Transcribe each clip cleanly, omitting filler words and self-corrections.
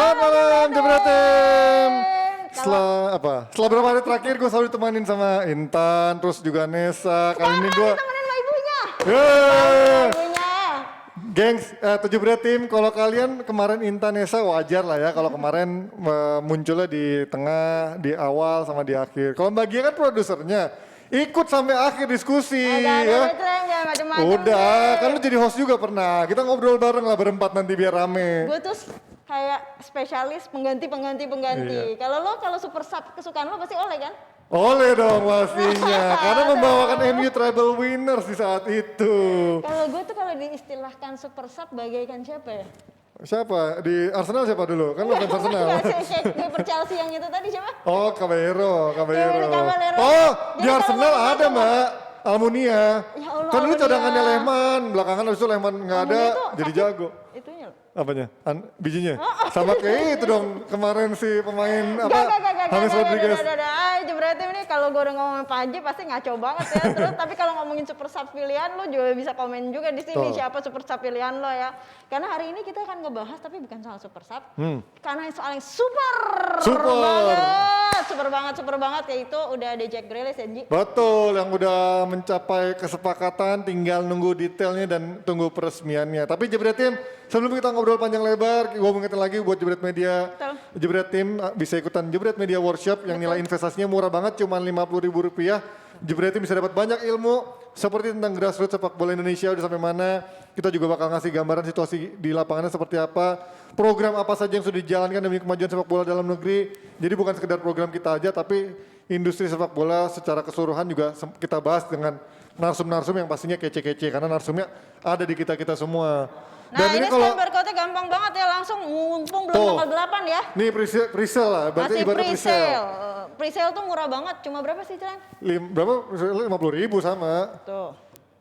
Selamat malam Jebratem. Setelah berapa hari terakhir gue selalu ditemanin sama Intan, terus juga Nesa. Kali ini gue temenin sama ibunya. Yeay. Ibunya. Gengs, 7 tim. Kalau kalian kemarin Intan Nesa wajar lah ya. Kalau kemarin munculnya di tengah, di awal sama di akhir. Kalau Mbak Gia kan produsernya, ikut sampai akhir diskusi Ada ya. jangan macam-macam. Udah, kan lu jadi host juga pernah. Kita ngobrol bareng lah berempat nanti biar rame. Gue tuh kayak spesialis pengganti. Iya. Kalau super sub kesukaan lo pasti oleh kan? Oleh dong pastinya, karena membawakan MU treble winners di saat itu. Kalau gue tuh kalau diistilahkan super sub bagaikan siapa ya? Siapa? Di Arsenal siapa dulu? Kan lo fans Arsenal. Kiper Chelsea yang itu tadi siapa? Oh, Caballero. Caballero. Oh, di Jadi Arsenal kalau ada Mbak, Almunia. Ya Allah, Kan dulu Almunia. cadangannya Lehman, belakangan habis itu Lehman nggak ada, Almunia tuh jadi sakit. jago. Itunya loh. Apanya? Bijinya? Sama kayak itu dong kemarin si pemain James Rodriguez. Jebratem ini kalau gue udah ngomongin Panji pasti ngaco banget ya. Terus tapi kalau ngomongin super sub pilihan lo juga bisa komen juga di sini Tuh. siapa super sub pilihan lo ya. Karena hari ini kita akan ngebahas tapi bukan soal super sub. Karena soal yang super banget yaitu udah ada Jack Grealish ya Ji. Betul, yang udah mencapai kesepakatan, tinggal nunggu detailnya dan tunggu peresmiannya. Tapi Jebret Tim, sebelum kita ngobrol panjang lebar, gue mau ngingetin lagi buat Jebret Media. Betul. Jebret Tim bisa ikutan Jebret Media Workshop yang nilai investasinya murah banget, cuma Rp50.000. Jebret Tim bisa dapat banyak ilmu seperti tentang grassroots sepak bola Indonesia udah sampai mana. Kita juga bakal ngasih gambaran situasi di lapangannya seperti apa. Program apa saja yang sudah dijalankan demi kemajuan sepak bola dalam negeri. Jadi bukan sekedar program kita aja, tapi industri sepak bola secara keseluruhan juga kita bahas dengan narsum-narsum yang pastinya kece-kece. Karena narsumnya ada di kita-kita semua. Nah ini spam barcode gampang banget ya, langsung mumpung belum tanggal 8 ya. Nih presale lah, berarti Masih ibaratnya presale. Presale tuh murah banget, cuma berapa sih Ceng? Berapa? 50.000 sama. Tuh,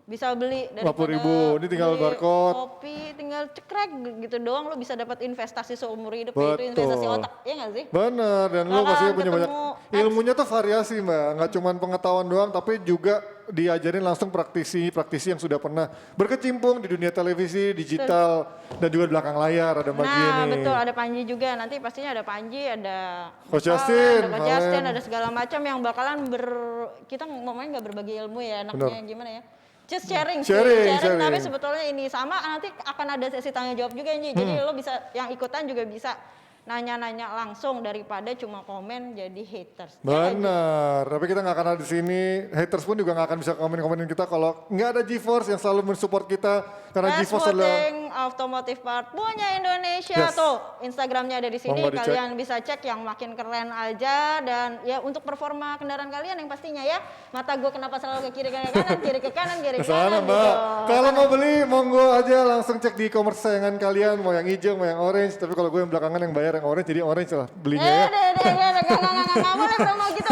bisa beli daripada 50.000, ini tinggal beli barcode. kopi, tinggal cekrek gitu doang lo bisa dapat investasi seumur hidup, Betul. yaitu investasi otak, ya nggak sih? Bener, dan lo Bakalan pasti punya banyak ketemu ilmunya tuh variasi Mbak, nggak cuma pengetahuan doang tapi juga diajarin langsung praktisi yang sudah pernah berkecimpung di dunia televisi, digital, dan juga di belakang layar ada Mbak Gia Nah nih. betul, ada Panji juga, nanti pastinya ada Panji, ada Coach Justin, ada Coach Justin, ada segala macam yang bakalan kita ngomongnya nggak berbagi ilmu ya, enaknya gimana ya? Just sharing. Tapi sebetulnya ini sama nanti akan ada sesi tanya jawab juga Nji. Jadi lo bisa yang ikutan juga bisa nanya-nanya langsung daripada cuma komen jadi haters. Benar, tapi kita nggak akan ada di sini. Haters pun juga nggak akan bisa komen-komenin kita kalau nggak ada GeForce yang selalu mensupport kita. Karena Best GeForce adalah voting automotive part punya Indonesia. Yes. Tuh Instagramnya ada di sini, Monggo dicek. kalian bisa cek yang makin keren aja. Dan ya untuk performa kendaraan kalian yang pastinya ya, mata gue kenapa selalu ke kiri ke kanan, kiri ke kanan, kiri ke Kesana kanan Mbak. gitu. Kalau mau beli monggo aja langsung cek di e-commerce sayangan kalian, mau yang hijau mau yang orange. Tapi kalau gue yang belakangan yang bayar yang orange, jadi orange lah belinya ya. Nggak boleh promo gitu.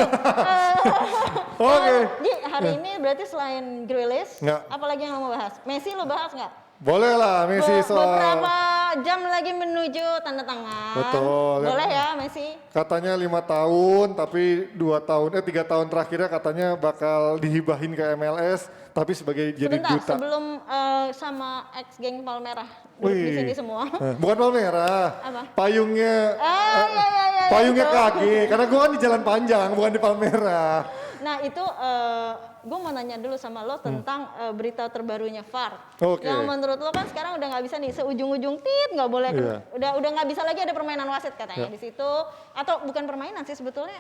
Oke. Ji, hari ini berarti selain Grealish, Nggak. apalagi yang lo mau bahas? Messi lo bahas nggak? Boleh lah Messi soal Beberapa jam lagi menuju tanda tangan. Betul. Boleh ya Messi? katanya 5 tahun tapi 3 tahun terakhirnya katanya bakal dihibahin ke MLS tapi sebagai jadi Sebentar, duta. sebelum sama ex geng Palmerah duduk di sini semua. Bukan Palmerah. Apa? Payungnya Iya, payungnya itu. KG karena gue kan di Jalan Panjang bukan di Palmerah. Nah itu gue mau nanya dulu sama lo tentang berita terbarunya VAR. Oke. Yang menurut lo kan sekarang udah nggak bisa nih seujung-ujung nggak boleh Iya. udah nggak bisa lagi ada permainan wasit katanya di situ, atau bukan permainan sih sebetulnya.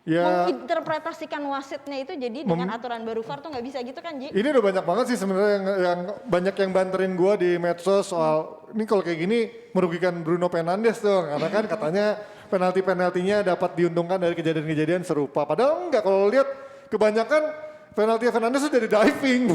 Ya Menginterpretasikan wasitnya itu jadi dengan aturan baru VAR tuh nggak bisa gitu kan Ji? ini udah banyak banget sih sebenarnya yang banyak yang banterin gue di medsos soal ini kalau kayak gini merugikan Bruno Fernandes dong karena kan katanya penaltinya dapat diuntungkan dari kejadian-kejadian serupa. Padahal enggak, kalau lihat kebanyakan penalti Fernandes itu dari diving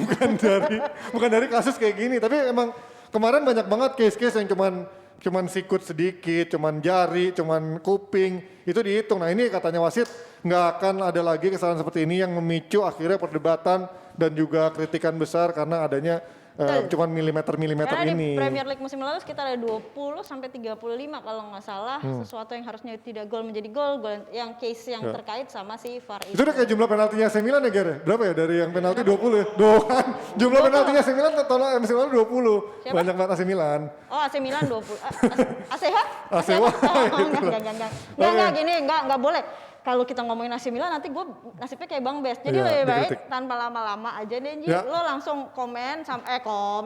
bukan dari kasus kayak gini. Tapi emang kemarin banyak banget case-case yang cuman sikut sedikit, cuman jari, cuman kuping itu dihitung. Nah ini katanya wasit nggak akan ada lagi kesalahan seperti ini yang memicu akhirnya perdebatan dan juga kritikan besar karena adanya cuman milimeter-milimeter Karena ini. di Premier League musim lalu sekitar ada 20 sampai 35 kalau nggak salah, sesuatu yang harusnya tidak gol menjadi gol yang case yang terkait sama si VAR Itu udah kayak jumlah penaltinya AC Milan ya Ger? Berapa ya dari yang penalti 20 ya? Doh kan, jumlah penaltinya AC Milan tahun musim lalu 20. Siapa? Banyak banget AC Milan. Oh AC Milan 20. ACH? ACH, Enggak boleh. Kalau kita ngomongin AC Milan nanti gue nasibnya kayak Bang Bes. Jadi lebih baik tanpa lama-lama aja deh Ji. Lo langsung komen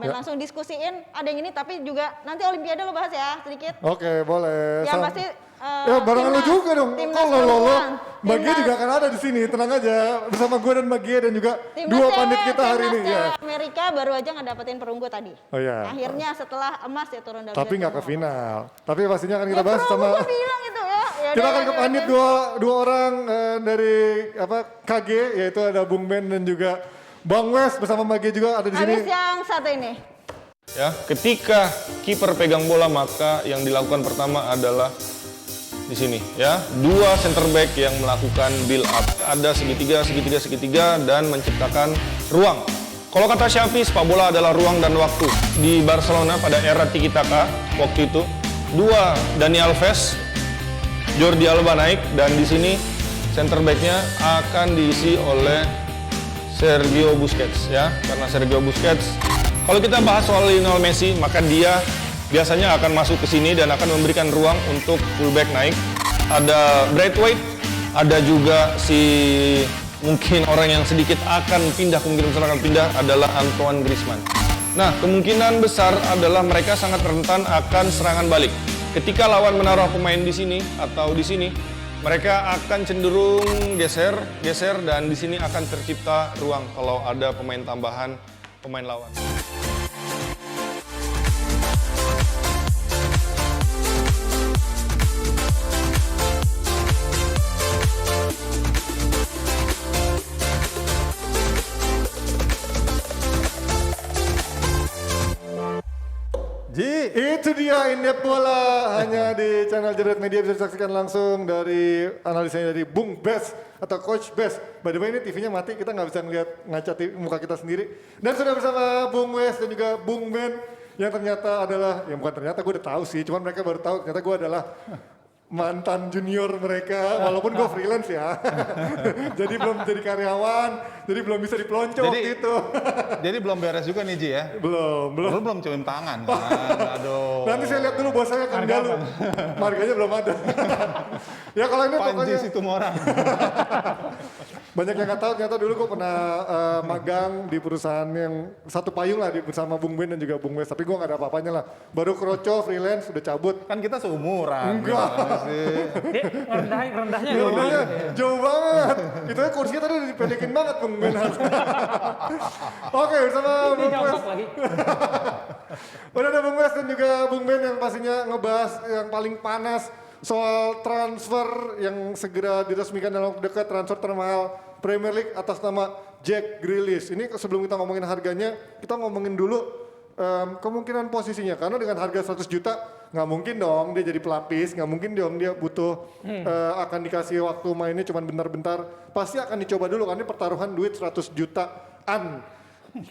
langsung diskusiin ada yang ini tapi juga nanti Olimpiade lo bahas ya sedikit. Oke, boleh. Yang pasti ya barengan lo juga dong. Kalau lo Magia juga akan ada di sini, tenang aja. Bersama gue dan Magia dan juga dua pandit kita hari ini. Ya. Amerika baru aja ngedapetin perunggu tadi. Oh iya. Akhirnya setelah emas ya turun dari. Tapi nggak ke final. Tapi pastinya akan kita bahas sama. sama. Bilang gitu ya. Kita akan ke pandit dua orang dari KG, yaitu ada Bung Ben dan juga Bang Wes bersama Magia juga ada di sini. Habis yang satu ini. Ya, ketika kiper pegang bola maka yang dilakukan pertama adalah di sini ya, dua center back yang melakukan build up. Ada segitiga dan menciptakan ruang. Kalau kata Xavi, sepak bola adalah ruang dan waktu. Di Barcelona pada era Tiki Taka waktu itu, dua Dani Alves, Jordi Alba naik dan di sini center back-nya akan diisi oleh Sergio Busquets ya, karena Sergio Busquets kalau kita bahas soal Lionel Messi maka dia biasanya akan masuk ke sini dan akan memberikan ruang untuk fullback naik. Ada Braithwaite, ada juga si mungkin orang yang sedikit kemungkinan besar akan pindah adalah Antoine Griezmann. Nah, kemungkinan besar adalah mereka sangat rentan akan serangan balik. Ketika lawan menaruh pemain di sini atau di sini, mereka akan cenderung geser dan di sini akan tercipta ruang kalau ada pemain tambahan pemain lawan. Itu dia Indep Bola, hanya di channel Jerat Media bisa disaksikan langsung dari analisanya dari Bung Bes atau Coach Bes. By the way ini TV-nya mati, kita nggak bisa ngeliat ngaca muka kita sendiri. Dan sudah bersama Bung Wes dan juga Bung Ben yang ternyata adalah, ya bukan ternyata gue udah tahu sih, cuman mereka baru tahu ternyata gue adalah mantan junior mereka, walaupun gue freelance ya. Jadi belum jadi karyawan, jadi belum bisa dipelonco gitu. Jadi belum beres juga nih Ji ya? Belum. Lu belum cium tangan kan? Aduh. Nanti saya lihat dulu bos saya kan dulu. Marganya belum ada. Ya kalau ini Panji pokoknya Situmorang. banyak yang nggak tahu ternyata dulu gue pernah magang di perusahaan yang satu payung lah bersama Bung Ben dan juga Bung Wes. Tapi gue nggak ada apa-apanya lah. Baru kroco freelance udah cabut. Kan kita seumuran. Enggak. Rendahnya Jauh banget. Itu aja kursinya tadi dipendekin banget Bung Ben. Oke bersama Bung Wes. lagi. Udah ada Bung Wes dan juga Bung Ben yang pastinya ngebahas yang paling panas soal transfer yang segera diresmikan dalam waktu dekat, transfer termahal Premier League atas nama Jack Grealish. Ini sebelum kita ngomongin harganya, kita ngomongin dulu kemungkinan posisinya. Karena dengan harga 100 juta nggak mungkin dong dia jadi pelapis, nggak mungkin dong dia butuh akan dikasih waktu mainnya cuma bentar-bentar. Pasti akan dicoba dulu karena ini pertaruhan duit 100 jutaan.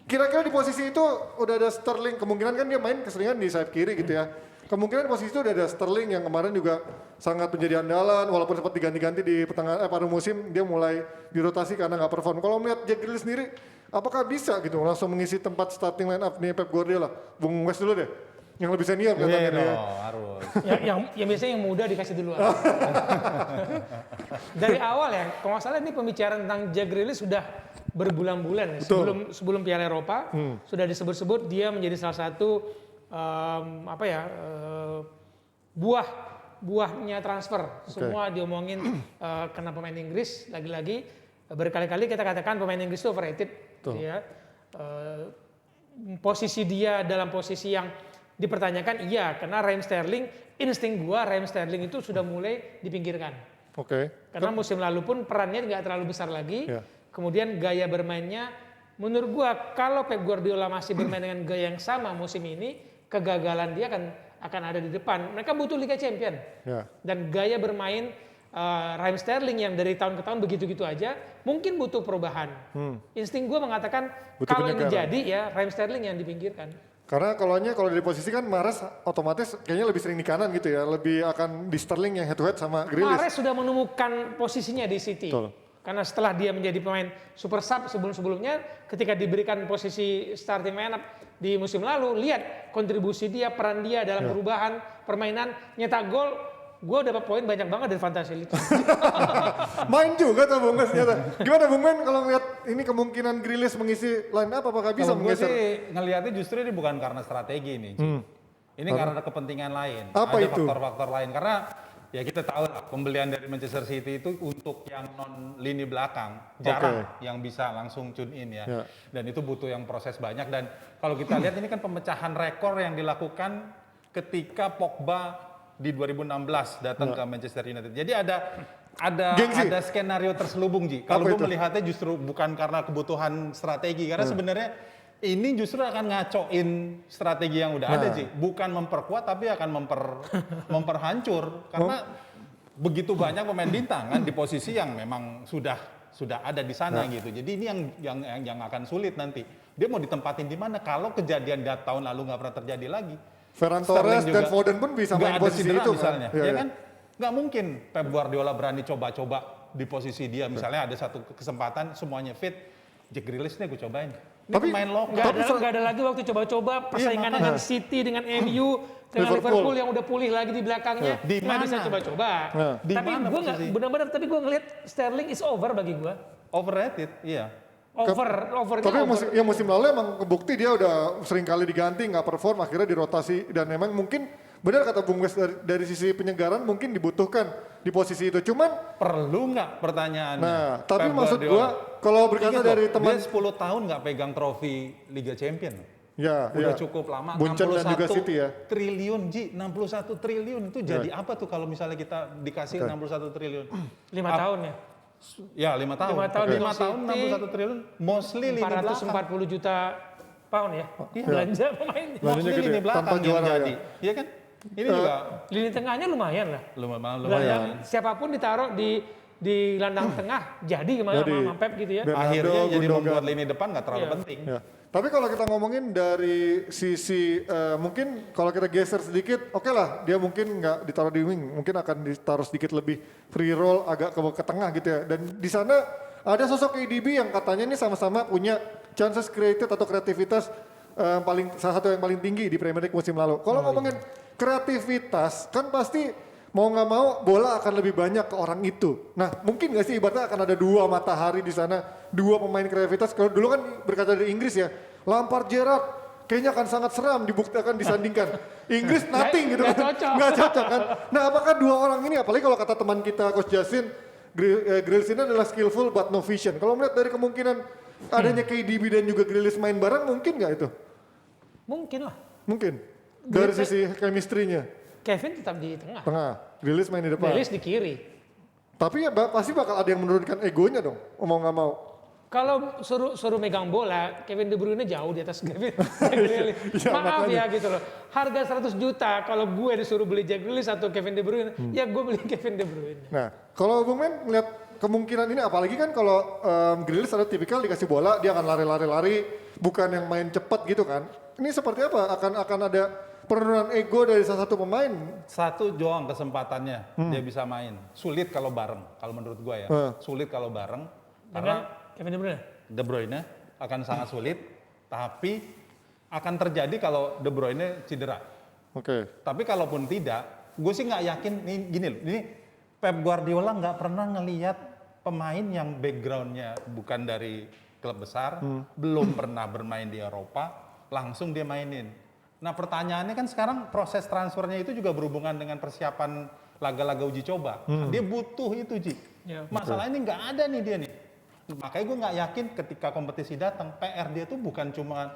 Kira-kira di posisi itu udah ada Sterling, kemungkinan kan dia main keseringan di sayap kiri gitu ya. Kemungkinan di posisi itu udah ada Sterling yang kemarin juga sangat menjadi andalan, walaupun sempat diganti-ganti di paruh musim, dia mulai dirotasi karena nggak perform. Kalau melihat Jack Grealish sendiri, apakah bisa gitu langsung mengisi tempat starting line up nih Pep Guardiola? Bung Wes dulu deh, yang lebih senior katanya dia. Harus. yang biasanya yang muda dikasih duluan. Dari awal ya, kalau nggak salah ini pembicaraan tentang Jack Grealish sudah berbulan-bulan sebelum Piala Eropa sudah disebut-sebut dia menjadi salah satu buahnya transfer. Semua diomongin karena pemain Inggris lagi-lagi berkali-kali kita katakan pemain Inggris itu overrated. Ya. Posisi dia dalam posisi yang dipertanyakan iya karena Raheem Sterling, insting gua Raheem Sterling itu sudah mulai dipinggirkan. Karena musim lalu pun perannya nggak terlalu besar lagi. Kemudian gaya bermainnya menurut gua kalau Pep Guardiola masih bermain dengan gaya yang sama musim ini, kegagalan dia akan ada di depan. Mereka butuh Liga Champion. Dan gaya bermain Raheem Sterling yang dari tahun ke tahun begitu-gitu aja, mungkin butuh perubahan. Insting gue mengatakan Butuh kalau ini penyegaran. jadi ya Raheem Sterling yang dipinggirkan. Karena kalau dari posisi kan Mahrez otomatis kayaknya lebih sering di kanan gitu ya, lebih akan di Sterling yang head to head sama Grealish. Mahrez sudah menemukan posisinya di City. Betul. Karena setelah dia menjadi pemain super sub sebelum-sebelumnya, ketika diberikan posisi starting lineup di musim lalu, lihat kontribusi dia, peran dia dalam perubahan permainan, nyetak gol. Gue dapat poin banyak banget dari Fantasy League. Main juga tuh Bung Mes ternyata. Gimana Bung Men kalau ngeliat ini kemungkinan Grealish mengisi line up apakah bisa Kalau gue menggeser? sih ngelihatnya justru ini bukan karena strategi nih, Ci. Ini karena kepentingan lain. Apa ada itu? faktor-faktor lain. Karena ya kita tahu lah pembelian dari Manchester City itu untuk yang non lini belakang jarang yang bisa langsung tune in ya. Dan itu butuh yang proses banyak. Dan kalau kita lihat ini kan pemecahan rekor yang dilakukan ketika Pogba di 2016 datang ke Manchester United. Jadi ada skenario terselubung, Ji. Kalau gue melihatnya justru bukan karena kebutuhan strategi, karena sebenarnya ini justru akan ngacoin strategi yang udah ada, Ji. Bukan memperkuat tapi akan memperhancur karena begitu banyak pemain bintang kan di posisi yang memang sudah ada di sana gitu. Jadi ini yang akan sulit nanti. Dia mau ditempatin di mana kalau kejadian tahun lalu nggak pernah terjadi lagi. Ferran Torres dan Foden pun bisa main posisi itu misalnya, kan? ya kan? Nggak mungkin Pep Guardiola berani coba-coba di posisi dia. Misalnya ada satu kesempatan semuanya fit, Jack Grealish nih gue cobain. Ini Tapi pemain lokal. Nggak ada lagi waktu coba-coba persaingan dengan City, dengan MU, dengan Liverpool yang udah pulih lagi di belakangnya. Di Nggak mana? bisa coba-coba. Di Tapi mana gue nggak posisi? benar-benar. Tapi gue ngelihat Sterling is over bagi gue. Overrated, iya. Tapi musim lalu emang kebukti dia udah sering kali diganti, nggak perform, akhirnya dirotasi dan memang mungkin benar kata Bung Wes dari sisi penyegaran mungkin dibutuhkan di posisi itu. Cuman Perlu nggak pertanyaannya? nah, tapi Pep maksud Guardiola. gua kalau berkata Ingat dari loh, teman dia 10 tahun nggak pegang trofi Liga Champion. ya, Udah ya. cukup lama. Buncen dan juga City ya. triliun, Ji. 61 triliun itu jadi apa tuh kalau misalnya kita dikasih 61 triliun? 5 tahun ya. Ya 5 tahun. 5 tahun di 5 tahun City, 61 triliun. Mostly lini belakang. 440 juta pound ya. Belanja pemainnya. Belanjanya Mostly gede, lini belakang tanpa yang juara ya. jadi. Iya kan? Ini juga Lini tengahnya lumayan lah. lumayan. Siapapun ditaruh di gelandang tengah jadi gimana sama Pep gitu ya. Bernardo, Akhirnya jadi Gundogan. membuat lini depan nggak terlalu Iya. penting. Ya. Tapi kalau kita ngomongin dari sisi mungkin kalau kita geser sedikit, oke lah dia mungkin nggak ditaruh di wing, mungkin akan ditaruh sedikit lebih free roll agak ke tengah gitu ya. Dan di sana ada sosok KDB yang katanya ini sama-sama punya chances created atau kreativitas salah satu yang paling tinggi di Premier League musim lalu. Kalau ngomongin kreativitas kan pasti mau nggak mau bola akan lebih banyak ke orang itu. Nah mungkin nggak sih ibaratnya akan ada dua matahari di sana, dua pemain kreativitas. Kalau dulu kan berkata dari Inggris ya, Lampard, Gerrard kayaknya akan sangat seram dibuktikan disandingkan. Inggris nothing gitu Nggak kan, cocok. nggak cocok kan. Nah apakah dua orang ini, apalagi kalau kata teman kita Coach Justin, Grealish ini adalah skillful but no vision. Kalau melihat dari kemungkinan adanya KDB dan juga Grealish main bareng, mungkin nggak itu? Mungkin lah. Mungkin. Dari sisi chemistry-nya. Kevin tetap di tengah. Tengah, Grealish main di depan. Grealish di kiri. Tapi ya pasti bakal ada yang menurunkan egonya dong, mau nggak mau. Kalau suruh megang bola, Kevin De Bruyne jauh di atas Kevin Grealish. Iya, Maaf makanya. ya gitu loh. Harga 100 juta kalau gue disuruh beli Jack Grealish atau Kevin De Bruyne, ya gue beli Kevin De Bruyne. Nah, kalau Bung Men ngeliat kemungkinan ini, apalagi kan kalau Grealish ada tipikal dikasih bola, dia akan lari-lari, bukan yang main cepat gitu kan. Ini seperti apa? Akan ada penurunan ego dari salah satu pemain. Satu doang kesempatannya dia bisa main. Sulit kalau bareng, kalau menurut gua ya. Sulit kalau bareng karena Kevin De Bruyne. De Bruyne akan sangat sulit, tapi akan terjadi kalau De Bruyne cedera. Oke. Tapi kalaupun tidak, gue sih nggak yakin. Nih gini loh, ini Pep Guardiola nggak pernah ngelihat pemain yang backgroundnya bukan dari klub besar, belum pernah bermain di Eropa, langsung dia mainin. Nah pertanyaannya kan sekarang proses transfernya itu juga berhubungan dengan persiapan laga-laga uji coba. Dia butuh itu, Ji. Ya. Masalah ini nggak ada nih dia nih. Makanya gue nggak yakin ketika kompetisi datang, PR dia tuh bukan cuma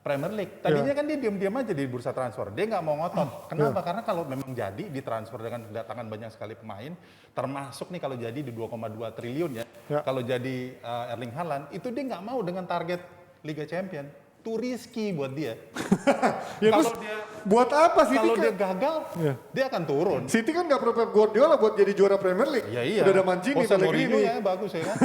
Premier League. Tadinya kan dia diam-diam aja di bursa transfer. Dia nggak mau ngotot. Kenapa? Karena kalau memang jadi ditransfer dengan kedatangan banyak sekali pemain, termasuk nih kalau jadi di 2,2 triliun ya. Kalau jadi Erling Haaland, itu dia nggak mau dengan target Liga Champion. Too risky buat dia. Ya, Kalau terus- dia buat apa City Kalau kan? dia gagal, dia akan turun. City kan nggak perlu Pep Guardiola buat jadi juara Premier League. Ya iya. Udah ada Mancini, Jose Mourinho Pellegrini. ya bagus ya kan.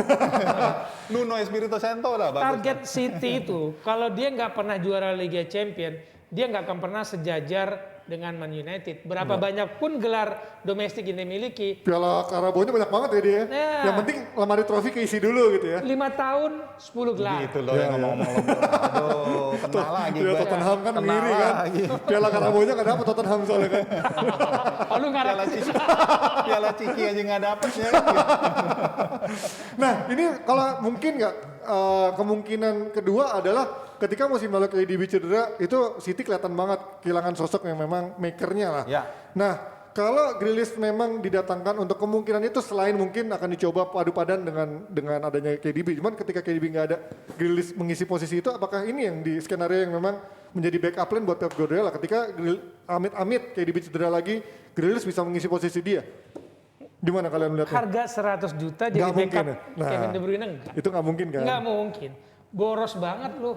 Nuno Espirito Santo lah bagus. Target City itu, kalau dia nggak pernah juara Liga Champion, dia nggak akan pernah sejajar dengan Man United. Berapa banyak pun gelar domestik yang dimiliki, Piala Carabao-nya banyak banget ya dia. Ya. Yang penting lemari trofi keisi dulu gitu ya. 5 tahun 10 gelar. Gitu loh yang ngomong-ngomong. Aduh, kena lagi Ya, gue. Tottenham kan Kena ngiri kan. lagi. Piala Carabao-nya nggak dapet Tottenham soalnya kan. Oh, lu ngarep. Piala Ciki aja nggak dapet ya. Kan? Nah ini kalau mungkin nggak kemungkinan kedua adalah ketika musim lalu KDB cedera itu City kelihatan banget kehilangan sosok yang memang makernya lah. Ya. Nah kalau Grealish memang didatangkan untuk kemungkinan itu selain mungkin akan dicoba padu padan dengan adanya KDB. Cuman ketika KDB nggak ada, Grealish mengisi posisi itu, apakah ini yang di skenario yang memang menjadi backup plan buat Pep Guardiola ketika amit-amit KDB cedera lagi, Grealish bisa mengisi posisi dia? Gimana kalian melihatnya? Harga 100 juta jadi Nggak mungkin backup ya? Nah, Kevin De Bruyne enggak. Itu nggak mungkin kan? Nggak mungkin. Boros banget lu.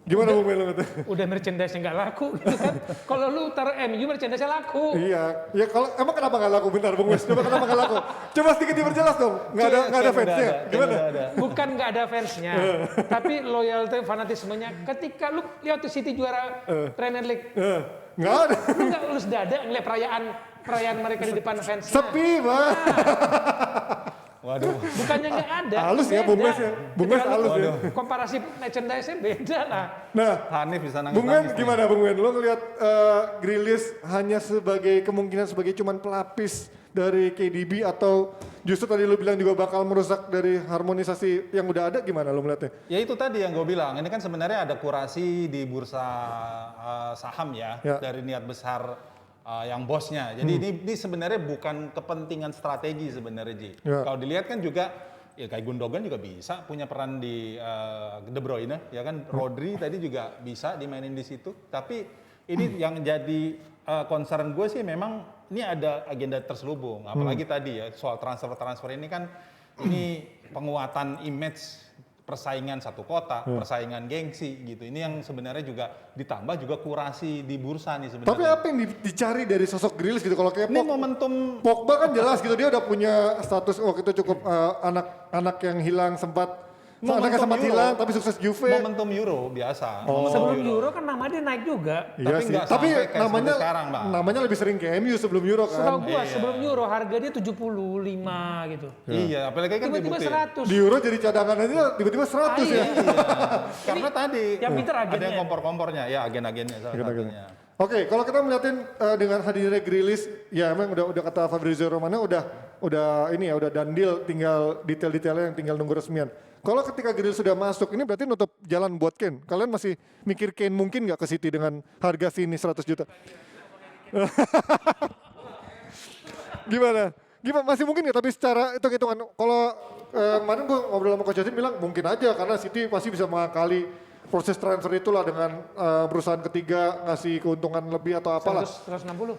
Gimana Bung Melo katanya? Udah merchandise nggak laku gitu kan. Kalau lu taruh MU merchandise laku. Iya, ya kalau emang kenapa nggak laku? Bentar Bung Wes, coba kenapa nggak laku? Coba sedikit diperjelas dong. Nggak ada fansnya. Gimana? Bukan nggak ada fansnya, tapi loyalty fanatismenya. Ketika lu lihat tuh City juara Premier League, Nggak ada. lu nggak ulus dada ngeliat perayaan mereka di depan fansnya. Sepi Bang. Waduh. Bukannya nggak ada. Halus ya Bung Wes ya. Bung Wes Ketika lu halus ya. komparasi merchandise-nya beda lah. Nah, Hanif bisa nangis. Bung Wen gimana Bung Wen? Lo ngeliat Grealish hanya sebagai kemungkinan sebagai cuman pelapis dari KDB atau justru tadi lo bilang juga bakal merusak dari harmonisasi yang udah ada, gimana lo melihatnya? Ya itu tadi yang gue bilang, ini kan sebenarnya ada kurasi di bursa saham ya, dari niat besar yang bosnya. Jadi ini sebenarnya bukan kepentingan strategi sebenarnya Ji. Kalau dilihat kan juga, ya kayak Gundogan juga bisa punya peran di De Bruyne, ya kan. Rodri tadi juga bisa dimainin di situ. Tapi ini yang jadi concern gue sih memang ini ada agenda terselubung. Apalagi tadi ya soal transfer ini kan ini penguatan image persaingan satu kota, persaingan gengsi gitu. Ini yang sebenarnya juga ditambah juga kurasi di bursa nih sebenarnya. Tapi apa yang dicari dari sosok Grealish gitu? Kalau kayak Ini momentum Pogba kan jelas gitu, dia udah punya status waktu itu cukup anak yang hilang sempat anaknya sempat hilang tapi sukses Juve. momentum Euro biasa. Momentum Sebelum Euro kan nama dia naik juga. Iya sih. nggak Tapi sampai kayak namanya seperti sekarang, Bang. namanya lebih sering ke MU sebelum Euro kan. Setahu gua sebelum Euro harga dia 75 gitu. Iya, apalagi kan Tiba-tiba dibutuhin. 100. Di Euro jadi cadangan aja tiba-tiba 100 ya. Iya. Karena tadi yang pinter ada agennya. yang kompor-kompornya, ya agen-agennya salah satunya. Oke, kalau kita melihatin dengan hadirnya Grealish, ya emang udah kata Fabrizio Romano udah ini ya udah done deal, tinggal detail-detailnya yang tinggal nunggu resmian. Kalau ketika Grealish sudah masuk, ini berarti nutup jalan buat Kane. Kalian masih mikir Kane mungkin nggak ke City dengan harga sini 100 juta? Gimana? Masih mungkin nggak? Tapi secara hitung-hitungan, kalau kemarin gue ngobrol sama Coach Justin bilang mungkin aja karena City pasti bisa mengakali proses transfer itulah dengan perusahaan ketiga ngasih keuntungan lebih atau apalah. 160.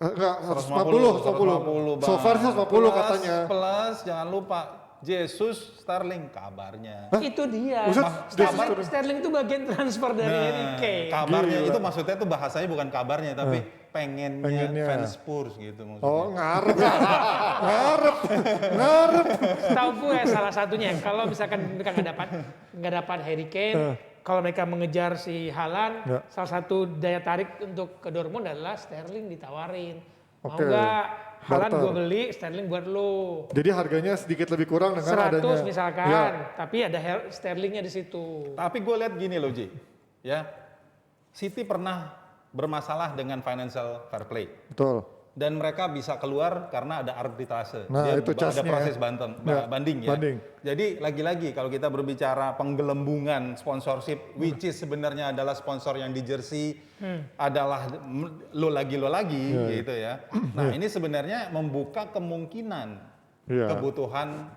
Enggak, 150. So far sih 150 katanya. Plus jangan lupa Jesus Sterling kabarnya. Itu dia. Sterling itu bagian transfer dari Harry Kane. Kabarnya itu maksudnya tuh bahasanya bukan kabarnya tapi pengennya fans Spurs gitu maksudnya. Oh, ngarep. Tahu gue salah satunya kalau misalkan mereka nggak dapat Harry Kane, kalau mereka mengejar si Haaland, salah satu daya tarik untuk ke Dortmund adalah Sterling ditawarin. Mau nggak? Haaland gue beli, Sterling buat lo. Jadi harganya sedikit lebih kurang dengan 100 adanya. misalkan, tapi ada Sterlingnya di situ. Tapi gue lihat gini loh Ji, ya City pernah bermasalah dengan financial fair play. Betul. Dan mereka bisa keluar karena ada arbitrase. Nah, itu ada casnya proses ya. banding ya. Banding. Jadi lagi-lagi kalau kita berbicara penggelembungan sponsorship, which is sebenarnya adalah sponsor yang di jersey adalah lo lagi gitu ya. Nah ini sebenarnya membuka kemungkinan kebutuhan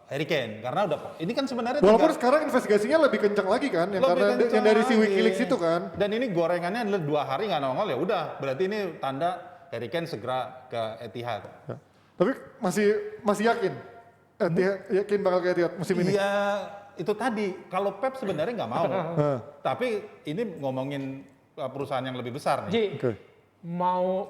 Harry Kane karena udah ini kan sebenarnya walaupun sekarang investigasinya lebih kencang lagi kan yang karena yang dari si WikiLeaks itu kan. Dan ini gorengannya adalah 2 hari nggak nongol ya udah berarti ini tanda Harry Kane segera ke Etihad. Ya. Tapi masih yakin yakin bakal ke Etihad musim ini. Iya itu tadi kalau Pep sebenarnya nggak mau. Tapi ini ngomongin perusahaan yang lebih besar nih. Ji, mau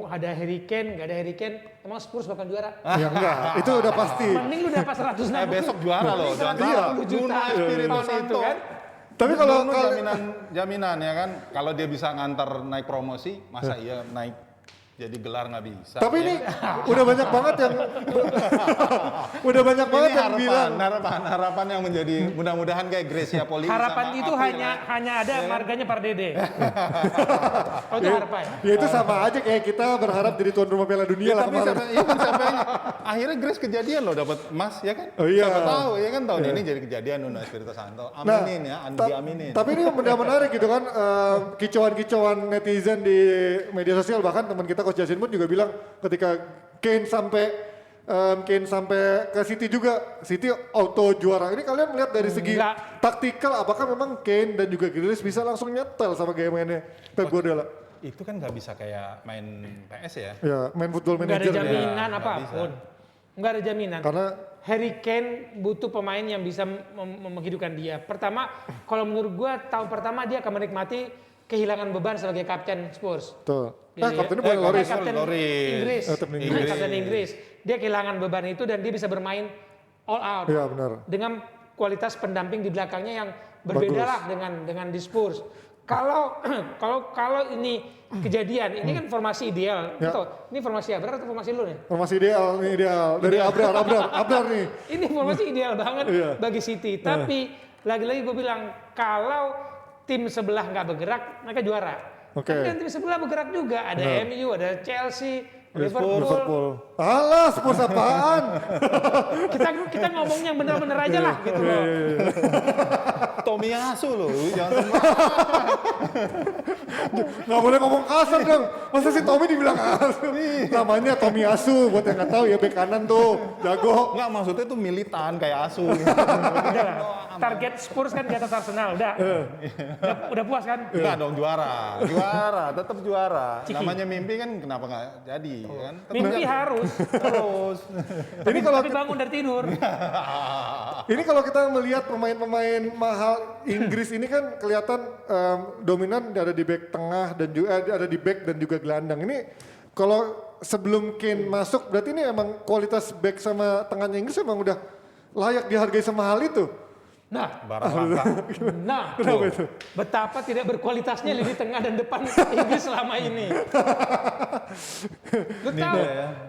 ada Harry Kane, nggak ada Harry Kane, emang Spurs bakal juara? Ya enggak, itu udah pasti. Mending lu dapat 160. Besok juara loh, jangan 160 juta Espirito tahun itu Santo. kan. Tapi kalau jaminan ya kan, kalau dia bisa ngantar naik promosi, masa iya naik jadi gelar nggak bisa. Tapi ya ini kan? udah banyak banget yang udah banyak banget yang bilang harapan yang menjadi mudah-mudahan kayak Gracia Poli. Harapan sama itu April hanya ada marganya Pardede. Oh itu harapan. ya itu sama aja kayak kita berharap jadi tuan rumah Piala Dunia lah Tapi kemarin. sampai akhirnya Grace kejadian loh dapat emas ya kan? Oh iya. Siapa tahu ya kan tahun ini jadi kejadian Nuno Espirito Santo. Aminin ya, diaminin. Tapi ini udah menarik gitu kan, kicauan-kicauan netizen di media sosial, bahkan teman kita Coach Jasin pun juga bilang ketika Kane sampai ke City juga, City auto juara. Ini kalian melihat dari segi taktikal, apakah memang Kane dan juga Grealish bisa langsung nyetel sama gaya mainnya Pep Guardiola? Itu kan nggak bisa kayak main PS ya. Ya, main football Nggak manager. ada jaminan nggak apapun. Nggak ada jaminan. Karena Harry Kane butuh pemain yang bisa menghidupkan dia. Pertama, kalau menurut gua tahun pertama dia akan menikmati kehilangan beban sebagai kapten Spurs. tuh. Gitu ya. Kaptennya bukan Loris. Kapten Inggris. Kapten Inggris. Kapten Inggris. Dia kehilangan beban itu dan dia bisa bermain all out. Iya benar. Dengan kualitas pendamping di belakangnya yang berbeda lah dengan di Spurs. Kalau ini kejadian, ini kan formasi ideal. Ya. Gitu. Ini formasi Abrar atau formasi lu nih? Formasi ideal, ini ideal. Dari Abrar nih. Ini formasi ideal banget Iya. bagi City. Tapi lagi-lagi gue bilang kalau tim sebelah nggak bergerak, mereka juara. Oke. Tapi kan tim sebelah bergerak juga. Ada MU, ada Chelsea, Liverpool. Alah, Spurs apaan? Kita ngomong yang benar-benar aja lah gitu loh. Tomiyasu loh, jangan Nggak boleh ngomong kasar dong. Masa si Tommy dibilang kasar? Namanya Tomiyasu, buat yang nggak tahu ya, bek kanan tuh, jago. Enggak, maksudnya tuh militan kayak asu. Udah lah. Target Spurs kan di atas Arsenal, udah puas kan? Enggak dong, juara, tetap juara. Namanya mimpi kan kenapa nggak jadi kan? Mimpi harus. Terus. Tapi bangun dari tidur. Ini kalau kita melihat pemain-pemain mahal Inggris ini kan kelihatan dominan ada di back tengah dan juga ada di back dan juga gelandang. Ini kalau sebelum Kane masuk berarti ini emang kualitas back sama tengahnya Inggris emang udah layak dihargai semahal itu. Nah, Barang langka. Kenapa itu? betapa tidak berkualitasnya lini tengah dan depan Inggris selama ini. Lu tahu,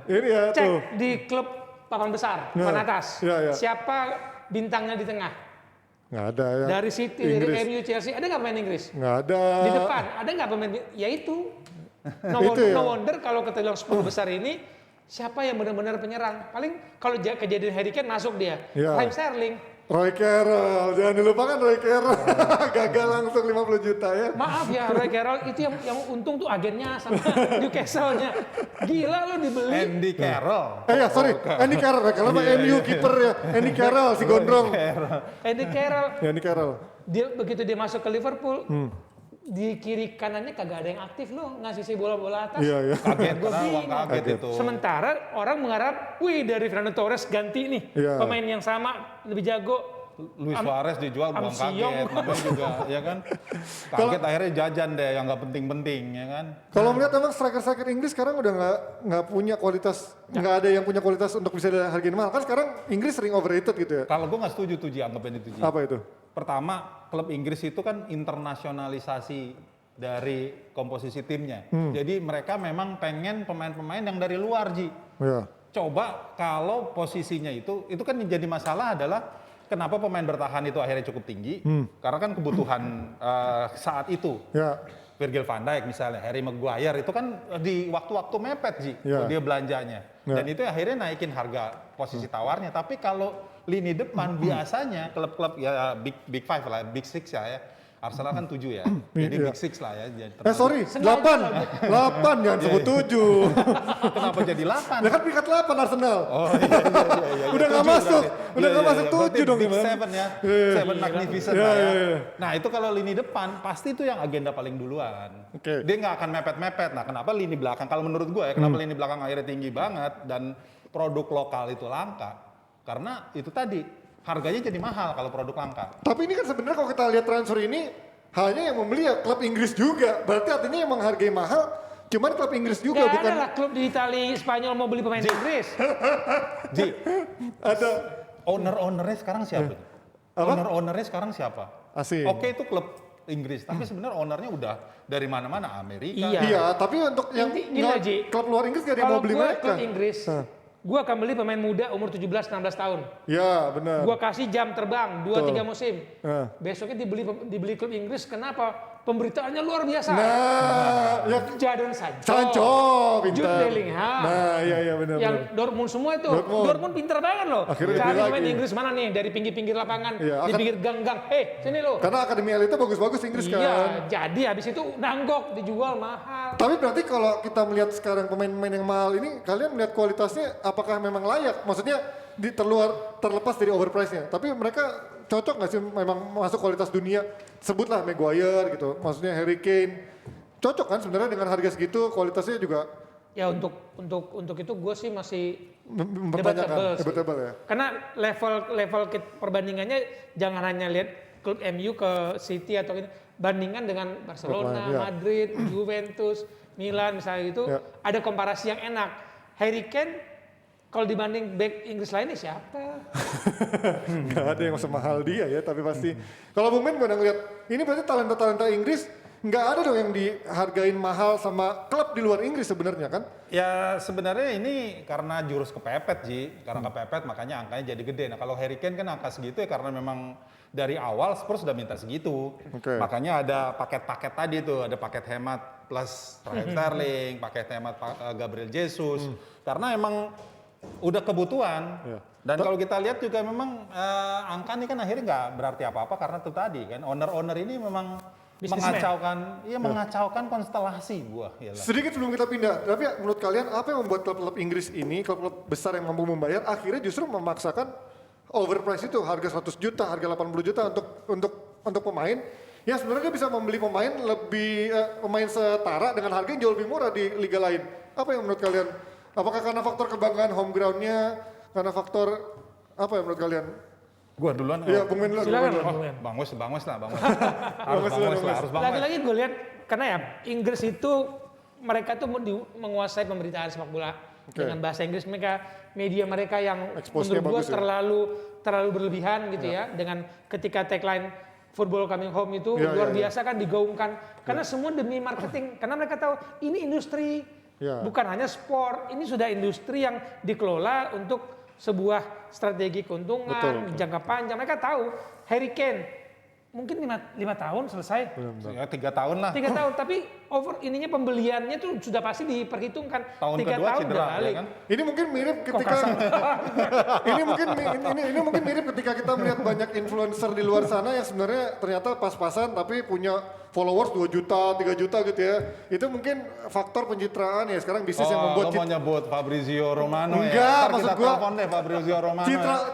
Ini ya cek tuh. di klub papan besar, papan atas, ya. siapa bintangnya di tengah? Nggak ada ya. Dari City, Inggris. dari MU, Chelsea, ada nggak pemain Inggris? Nggak ada. Di depan, ada nggak pemain? Ya itu. Itu ya. No wonder kalau kita bilang 10 besar ini, siapa yang benar-benar penyerang? Paling kalau kejadian Harry Kane masuk dia, Ya. Raheem Sterling. Roy Carroll, jangan dilupakan Roy Carroll. Gagal langsung 50 juta ya. Maaf ya, Roy Carroll itu yang untung tuh agennya sama Newcastle-nya. Gila lo dibeli. Andy Carroll. Ya sorry, Andy Carroll. Kalau mah MU kiper ya, Andy Carroll si gondrong. Andy Carroll, Ya, Andy Carroll. dia begitu dia masuk ke Liverpool, di kiri kanannya kagak ada yang aktif lo ngasih si bola-bola atas. Iya, iya. Kaget, Gua karena uang bingung. kaget itu. Sementara orang mengharap, wih dari Fernando Torres ganti nih, Iya. pemain yang sama lebih jago. Luis Suarez dijual buang Amsiong. kaget, namanya juga, ya kan? Kaget akhirnya jajan deh yang nggak penting-penting, ya kan? Kalau melihat emang striker-striker Inggris sekarang udah nggak punya kualitas, nggak ada yang punya kualitas untuk bisa dihargain mahal. Kan sekarang Inggris sering overrated gitu ya. Kalau gue nggak setuju tuh Ji, anggapin itu Ji. Apa itu? Pertama, klub Inggris itu kan internasionalisasi dari komposisi timnya. Jadi mereka memang pengen pemain-pemain yang dari luar Ji. Ya. Coba kalau posisinya itu kan menjadi masalah adalah kenapa pemain bertahan itu akhirnya cukup tinggi? Karena kan kebutuhan saat itu. Ya. Virgil van Dijk misalnya, Harry Maguire itu kan di waktu-waktu mepet Ji, Ya. dia belanjanya. Ya. Dan itu akhirnya naikin harga posisi tawarnya. Tapi kalau lini depan biasanya klub-klub ya big five lah, big six ya. Arsenal kan 7 ya, jadi Iya. big six lah ya. Sorry, 8 jangan sebut 7. Kenapa jadi 8? Ya kan peringkat 8 Arsenal. Oh iya. Udah nggak masuk, udah nggak masuk 7 dong Big gimana? Seven ya, Seven Magnificent Iya, lah ya. iya. Nah itu kalau lini depan pasti itu yang agenda paling duluan. Oke. Dia nggak akan mepet-mepet. Nah kenapa lini belakang? Kalau menurut gue ya, kenapa lini belakang akhirnya tinggi banget dan produk lokal itu langka? Karena itu tadi harganya jadi mahal kalau produk langka. Tapi ini kan sebenarnya kalau kita lihat transfer ini hanya yang membeli ya klub Inggris juga. Berarti artinya emang harganya mahal, cuman klub Inggris juga Gak bukan. ada lah klub di Italia, Spanyol mau beli pemain Inggris. Ji, Ada owner-ownernya sekarang siapa? Owner-ownernya sekarang siapa? asing. Oke itu klub Inggris, tapi sebenarnya ownernya udah dari mana-mana, Amerika. Iya. Iya, tapi untuk yang Gini loh, Ji. klub luar Inggris gak ada yang Kalau mau beli gue mereka. klub Inggris, gue akan beli pemain muda umur 17-16 tahun. Ya, benar. Gue kasih jam terbang 2-3 musim. Nah. Besoknya dibeli klub Inggris, kenapa? Pemberitaannya luar biasa. Nah, ya Jadon Sancho. Sancho, pintar. Jude Bellingham. Nah, iya benar. Yang benar. Dortmund semua itu. Dortmund. Dortmund pintar banget loh. Akhirnya Cari dibeli pemain lagi. Inggris mana nih dari pinggir-pinggir lapangan, Iya, di pinggir gang-gang. Sini lo. Karena akademi elite bagus-bagus Inggris Iya, kan. jadi habis itu nanggok dijual mahal. Tapi berarti kalau kita melihat sekarang pemain-pemain yang mahal ini, kalian melihat kualitasnya apakah memang layak? Maksudnya terlepas dari overprice-nya. Tapi mereka cocok nggak sih memang masuk kualitas dunia? Sebutlah Maguire gitu, maksudnya Harry Kane. Cocok kan sebenarnya dengan harga segitu, kualitasnya juga Ya untuk itu gue sih masih mempertanyakan, debatable ya. Karena level perbandingannya jangan hanya lihat klub MU ke City atau ini, bandingkan dengan Barcelona, ya. Madrid, Juventus, Milan misalnya gitu, Ya. ada komparasi yang enak. Harry Kane kalau dibanding back Inggris lainnya siapa? Nggak ada yang semahal dia ya, tapi pasti. Kalau Bung Men gue ngeliat, ini berarti talenta-talenta Inggris nggak ada dong yang dihargain mahal sama klub di luar Inggris sebenarnya kan? Ya sebenarnya ini karena jurus kepepet Ji, karena kepepet makanya angkanya jadi gede. Nah kalau Harry Kane kan angka segitu ya karena memang dari awal Spurs sudah minta segitu. Oke. Makanya ada paket-paket tadi tuh, ada paket hemat plus Raheem Sterling, paket hemat Gabriel Jesus. Karena emang udah kebutuhan. Ya. Dan kalau kita lihat juga memang angka ini kan akhirnya nggak berarti apa-apa karena itu tadi kan owner-owner ini memang Businessman. mengacaukan konstelasi gua. Yalah. Sedikit sebelum kita pindah, tapi ya, menurut kalian apa yang membuat klub-klub Inggris ini, klub-klub besar yang mampu membayar, akhirnya justru memaksakan overprice itu, harga 100 juta, harga 80 juta untuk pemain, yang sebenarnya dia bisa membeli pemain pemain setara dengan harga yang jauh lebih murah di liga lain. Apa yang menurut kalian? Apakah karena faktor kebanggaan home ground-nya, karena faktor apa yang menurut kalian? Gua duluan. Iya, Bung Men dulu. Silakan, Bung Men. Bung Men. Bang Wes lah, harus Bang Wes. Bang Wes. Lagi-lagi gue lihat karena ya Inggris itu mereka tuh menguasai pemberitaan sepak bola dengan bahasa Inggris, media mereka yang Expose-nya menurut gue bagus ya? terlalu berlebihan gitu ya, dengan ketika tagline football coming home itu Ya, luar ya, ya. biasa kan digaungkan karena semua demi marketing, karena mereka tahu ini industri Ya. bukan hanya sport, ini sudah industri yang dikelola untuk sebuah strategi keuntungan Betul. jangka panjang. Mereka tahu Harry Kane mungkin 5 tahun selesai. Ya 3 tahun lah. 3 tahun, tapi ininya pembeliannya tuh sudah pasti diperhitungkan. Tahun 3 kedua tahun cedera, udah balik. ya kan? Ini mungkin mirip ketika ini mungkin mirip ketika kita melihat banyak influencer di luar sana yang sebenarnya ternyata pas-pasan tapi punya followers 2 juta, 3 juta gitu ya. Itu mungkin faktor pencitraan ya sekarang bisnis yang membuat lo mau nyebut Fabrizio Romano Enggak, ya? Ntar maksud kita gua, telepon deh Fabrizio Romano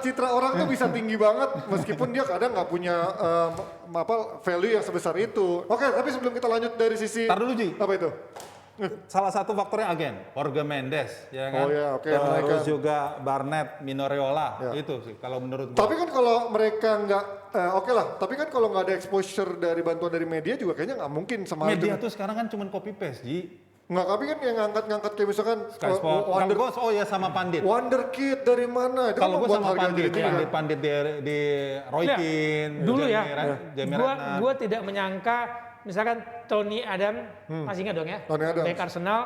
citra orang tuh bisa tinggi banget meskipun dia kadang nggak punya value yang sebesar itu. Oke, tapi sebelum kita lanjut dari sisi Ntar dulu Ji, apa itu? salah satu faktornya agen, Jorge Mendes ya kan? Oh ya, oke, Terus menaikkan. juga Barnett, Minoreola, Ya. itu sih kalau menurut gua. Tapi kan kalau mereka nggak, oke lah. Tapi kan kalau nggak ada exposure dari bantuan dari media juga kayaknya nggak mungkin sama Media itu. tuh sekarang kan cuma copy paste Ji. Nggak, tapi kan yang ngangkat-ngangkat kayak misalkan Sky Sport, oh ya sama Pandit. Wonder Kid dari mana? Itu Kalau kan gue membuat sama harga Pandit, jadi tinggi. Pandit di Roy Nah, Keane, dulu ya, Jamie Redknapp. gua tidak menyangka misalkan Tony Adam, masih ingat dong ya? Tony Adams. Back Arsenal,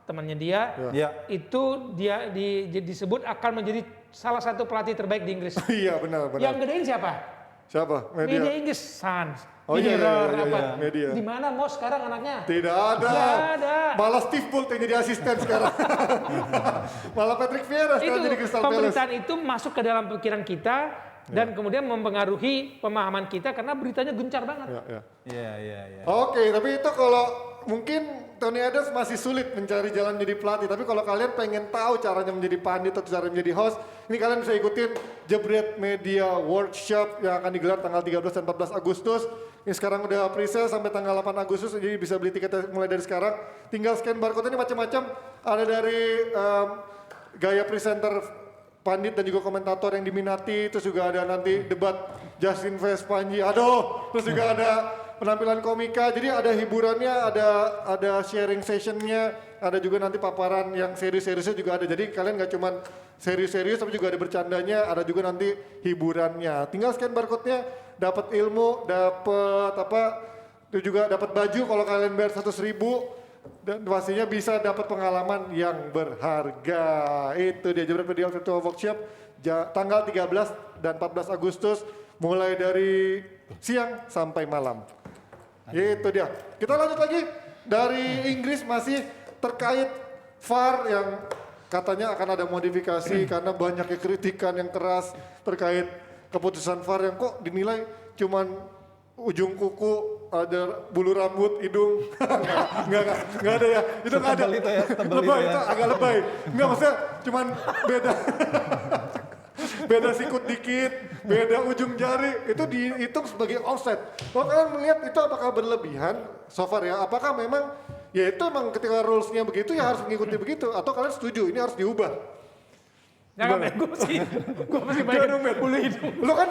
temannya dia, Ya. itu dia disebut akan menjadi salah satu pelatih terbaik di Inggris. Iya benar. Yang gedein siapa? Siapa? Media Inggris, Suns, Oh, iya, Mirror, iya, apa? iya, media. Di mana Moss sekarang anaknya? Tidak ada. Nggak ada. Malah Steve Bolt yang jadi asisten sekarang. Malah Patrick Vieira sekarang jadi Itu Crystal Palace. pemberitaan itu masuk ke dalam pikiran kita dan kemudian mempengaruhi pemahaman kita karena beritanya gencar banget. Ya. Iya. Oke, tapi itu kalau mungkin Tony Adams masih sulit mencari jalan menjadi pelatih. Tapi kalau kalian pengen tahu caranya menjadi pandit atau cara menjadi host, ini kalian bisa ikutin Jebret Media Workshop yang akan digelar tanggal 13 dan 14 Agustus. Ini sekarang udah pre-sale sampai tanggal 8 Agustus, jadi bisa beli tiketnya mulai dari sekarang. Tinggal scan barcode ini macam-macam. Ada dari gaya presenter pandit dan juga komentator yang diminati, terus juga ada nanti debat Justin Vez Panji, terus juga ada penampilan komika, jadi ada hiburannya, ada sharing sessionnya, ada juga nanti paparan yang serius-seriusnya juga ada. Jadi kalian nggak cuman serius-serius tapi juga ada bercandanya, ada juga nanti hiburannya. Tinggal scan barcode-nya, dapat ilmu, itu juga dapat baju kalau kalian bayar 100.000. Dan pastinya bisa dapat pengalaman yang berharga. Itu dia Jebret PDL Virtual Workshop tanggal 13 dan 14 Agustus mulai dari siang sampai malam. Itu dia. Kita lanjut lagi dari Inggris masih terkait VAR yang katanya akan ada modifikasi karena banyaknya kritikan yang keras terkait keputusan VAR yang kok dinilai cuman ujung kuku, ada bulu rambut, hidung, nggak ada ya, itu nggak ada. Setebal itu ya, setebal lebay, itu ya. itu agak lebay. Nggak, maksudnya cuman beda, beda sikut dikit, beda ujung jari, itu dihitung sebagai offset. Kalau kalian melihat itu apakah berlebihan so far ya, apakah memang, ya itu emang ketika rules-nya begitu ya harus mengikuti begitu, atau kalian setuju ini harus diubah? Jangan gue masih banyak bulu hidung. Lo kan,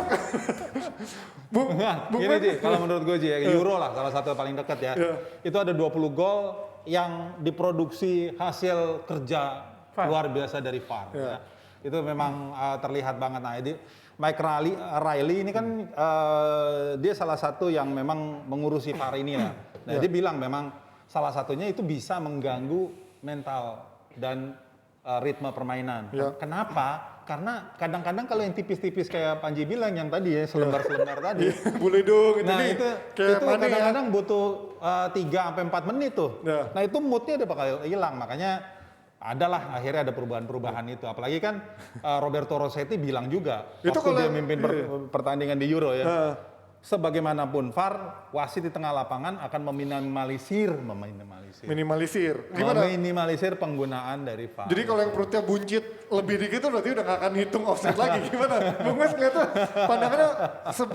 Gini Ji, kalau menurut gue Ji, Euro lah salah satu paling dekat ya. Itu ada 20 gol yang diproduksi hasil kerja luar biasa dari VAR. Ya. Itu memang terlihat banget. Nah, ini Mike Riley ini kan dia salah satu yang memang mengurusi VAR ini ya. Nah, dia bilang memang salah satunya itu bisa mengganggu mental dan ritme permainan. Kenapa? Karena kadang-kadang kalau yang tipis-tipis kayak Panji bilang yang tadi ya, selembar-selembar tadi. Bulu hidung Nah, itu kadang-kadang butuh 3-4 menit tuh. Nah, itu moodnya udah bakal hilang. Makanya adalah akhirnya ada perubahan-perubahan itu. Apalagi kan Roberto Rossetti bilang juga itu waktu dia memimpin pertandingan di Euro ya. Sebagaimanapun VAR, wasit di tengah lapangan akan meminimalisir penggunaan dari VAR. Jadi kalau yang perutnya buncit lebih dikit tuh berarti udah gak akan hitung offset lagi. Gimana? Bung Wes kelihatan pandangannya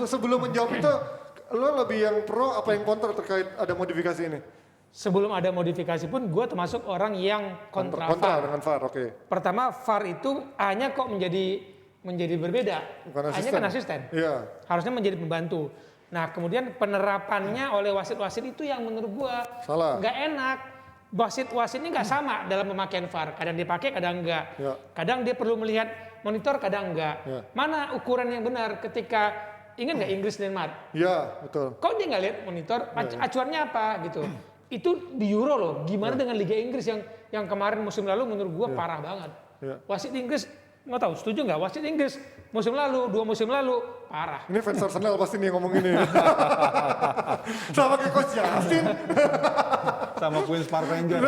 sebelum menjawab itu, lo lebih yang pro apa yang kontra terkait ada modifikasi ini? Sebelum ada modifikasi pun gue termasuk orang yang kontra VAR. Dengan VAR, oke. Pertama, VAR itu hanya kok menjadi berbeda. Hanya kan asisten. Iya. Harusnya menjadi pembantu. Nah, kemudian penerapannya oleh wasit-wasit itu yang menurut gua salah. Nggak enak. Wasit ini nggak sama dalam pemakaian VAR. Kadang dipakai, kadang enggak. Ya. Kadang dia perlu melihat monitor, kadang enggak. Ya. Mana ukuran yang benar ketika ingat nggak Inggris Denmark? Iya, betul. Kok dia nggak lihat monitor? Acuannya apa gitu? Itu di Euro loh. Gimana dengan Liga Inggris yang kemarin musim lalu menurut gua parah banget. Ya. Wasit Inggris nggak tahu, setuju nggak? Wasit Inggris musim lalu, 2 musim lalu parah. Ini fans Arsenal pasti nih ngomong ini. Sama kayak Coach Justin. Sama Queen's Park Rangers.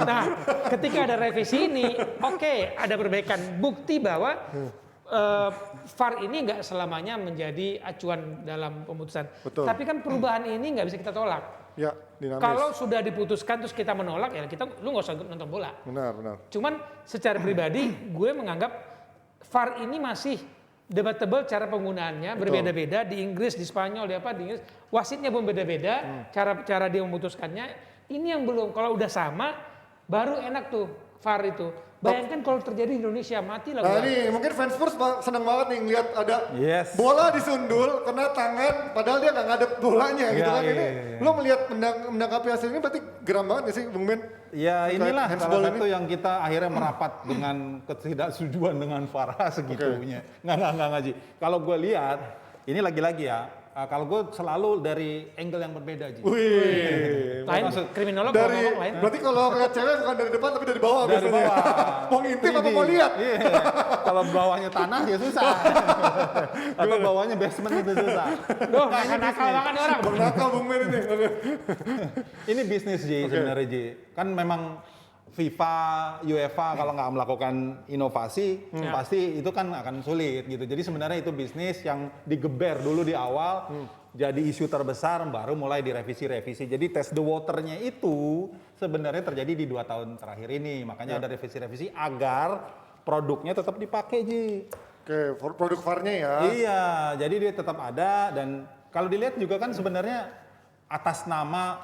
Nah, ketika ada revisi ini, oke, ada perbaikan. Bukti bahwa VAR ini nggak selamanya menjadi acuan dalam pemutusan. Betul. Tapi kan perubahan ini nggak bisa kita tolak. Ya, dinamis. Kalau sudah diputuskan terus kita menolak, ya lu nggak usah nonton bola. Benar. Cuman secara pribadi, gue menganggap VAR ini masih debatable cara penggunaannya, berbeda-beda di Inggris, di Spanyol, di Inggris. Wasitnya pun beda-beda, cara dia memutuskannya. Ini yang belum, kalau udah sama, baru enak tuh VAR itu. Bayangkan kalau terjadi di Indonesia, mati lah. Nah ini mungkin fans Spurs seneng banget nih ngeliat ada Yes. bola disundul kena tangan padahal dia nggak ngadep bolanya gitu kan. Ini lo melihat menanggapi hasil ini berarti geram banget gak sih Bung Ben? Ya inilah handsball salah satu ini. yang kita akhirnya merapat dengan ketidaksetujuan dengan VAR segitunya. Nggak Ji. Kalau gue lihat, ini lagi-lagi ya, kalau gue selalu dari angle yang berbeda Ji. Wih. Lain, kriminolog Dari, ngomong lain. berarti kalau ngeliat cewek bukan dari depan tapi dari bawah Dari biasanya. bawah. Mau ngintip apa mau lihat? Iya. Kalau bawahnya tanah ya susah. Atau bawahnya basement itu susah. Duh, nakal banget nih orang. Bang nakal Bung Ben ini. Ini bisnis Ji sebenarnya Ji. Kan memang FIFA, UEFA kalau nggak melakukan inovasi pasti itu kan akan sulit gitu. Jadi sebenarnya itu bisnis yang digeber dulu di awal jadi isu terbesar baru mulai direvisi-revisi. Jadi test the water-nya itu sebenarnya terjadi di 2 tahun terakhir ini. Makanya ada revisi-revisi agar produknya tetap dipakai Ji. Oke, produk VAR-nya ya. Iya, jadi dia tetap ada dan kalau dilihat juga kan sebenarnya atas nama